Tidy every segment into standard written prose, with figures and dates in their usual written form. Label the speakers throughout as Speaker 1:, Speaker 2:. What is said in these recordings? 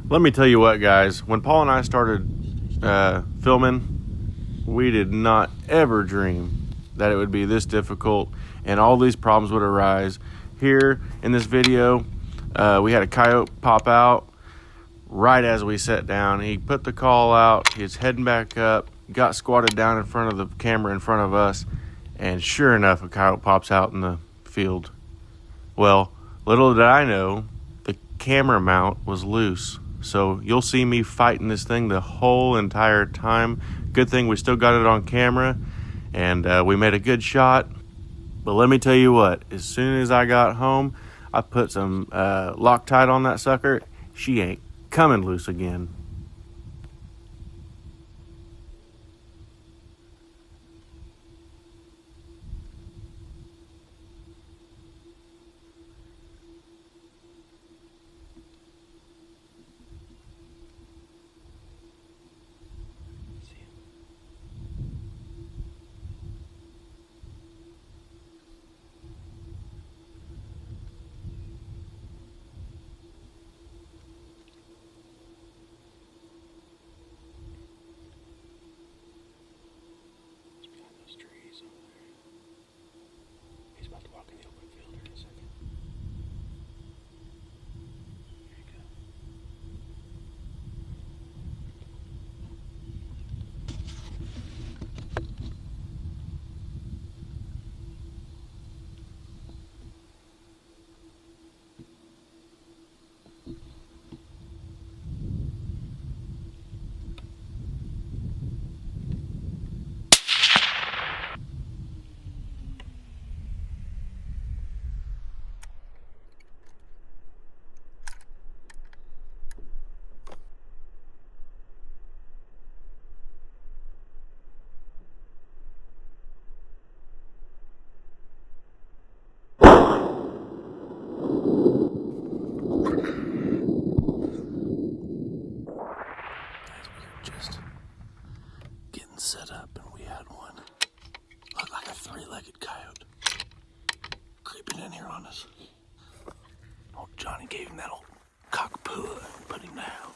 Speaker 1: Let me tell you what, guys. When Paul and I started filming, we did not ever dream that it would be this difficult and all these problems would arise. Here in this video, we had a coyote pop out right as we sat down. He put the call out, he's heading back up, got squatted down in front of the camera in front of us, and sure enough, a coyote pops out in the field. Well, little did I know, the camera mount was loose. So you'll see me fighting this thing the whole entire time. Good thing we still got it on camera, and we made a good shot. But let me tell you what, as soon as I got home, I put some Loctite on that sucker. She ain't coming loose again. Just getting set up, and we had one look like a three-legged coyote creeping in here on us. Old Johnny gave him that old cockapoo and put him down.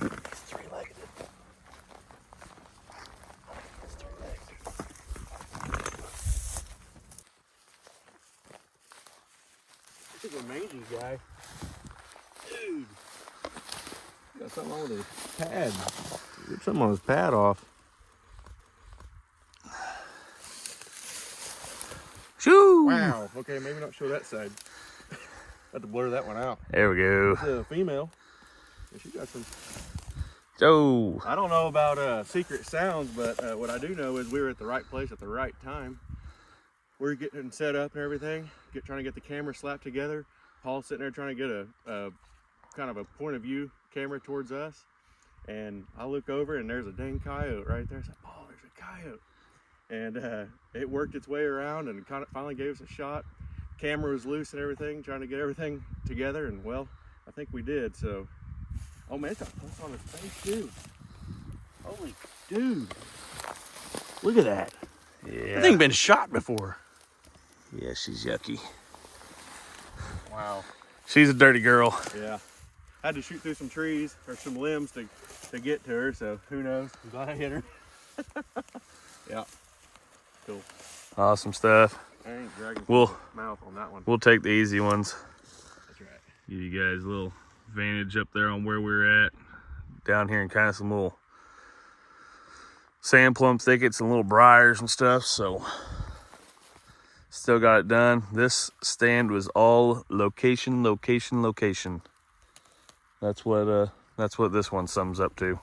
Speaker 1: He's three-legged. He's three-legged. This is a mangy guy. Dude. Got something on with his pad. Get something on his pad off. Shoo! Wow. Okay, maybe not show that side. Have to blur that one out.
Speaker 2: There we go.
Speaker 1: It's a female. Yeah, she got some.
Speaker 2: Oh.
Speaker 1: I don't know about secret sounds, but what I do know is we were at the right place at the right time. We're getting set up and everything, trying to get the camera slapped together. Paul's sitting there trying to get a kind of a point of view camera towards us. And I look over and there's a dang coyote right there. I said, Paul, there's a coyote. And it worked its way around and finally gave us a shot. Camera was loose and everything, trying to get everything together. And well, I think we did. So, oh man, it's got a pulse on his face too. Holy dude. Look at that.
Speaker 2: Yeah.
Speaker 1: That thing been shot before.
Speaker 2: Yeah, she's yucky.
Speaker 1: Wow.
Speaker 2: She's a dirty girl.
Speaker 1: Yeah. Had to shoot through some trees or some limbs to get to her, so who knows? I'm glad I hit her. Yeah. Cool.
Speaker 2: Awesome stuff.
Speaker 1: I ain't dragging mouth on that one.
Speaker 2: We'll take the easy ones.
Speaker 1: That's right.
Speaker 2: Give you guys a little advantage up there on where we're at. Down here in kind of some little sand plum thickets and little briars and stuff, so still got it done. This stand was all location. That's what this one sums up to.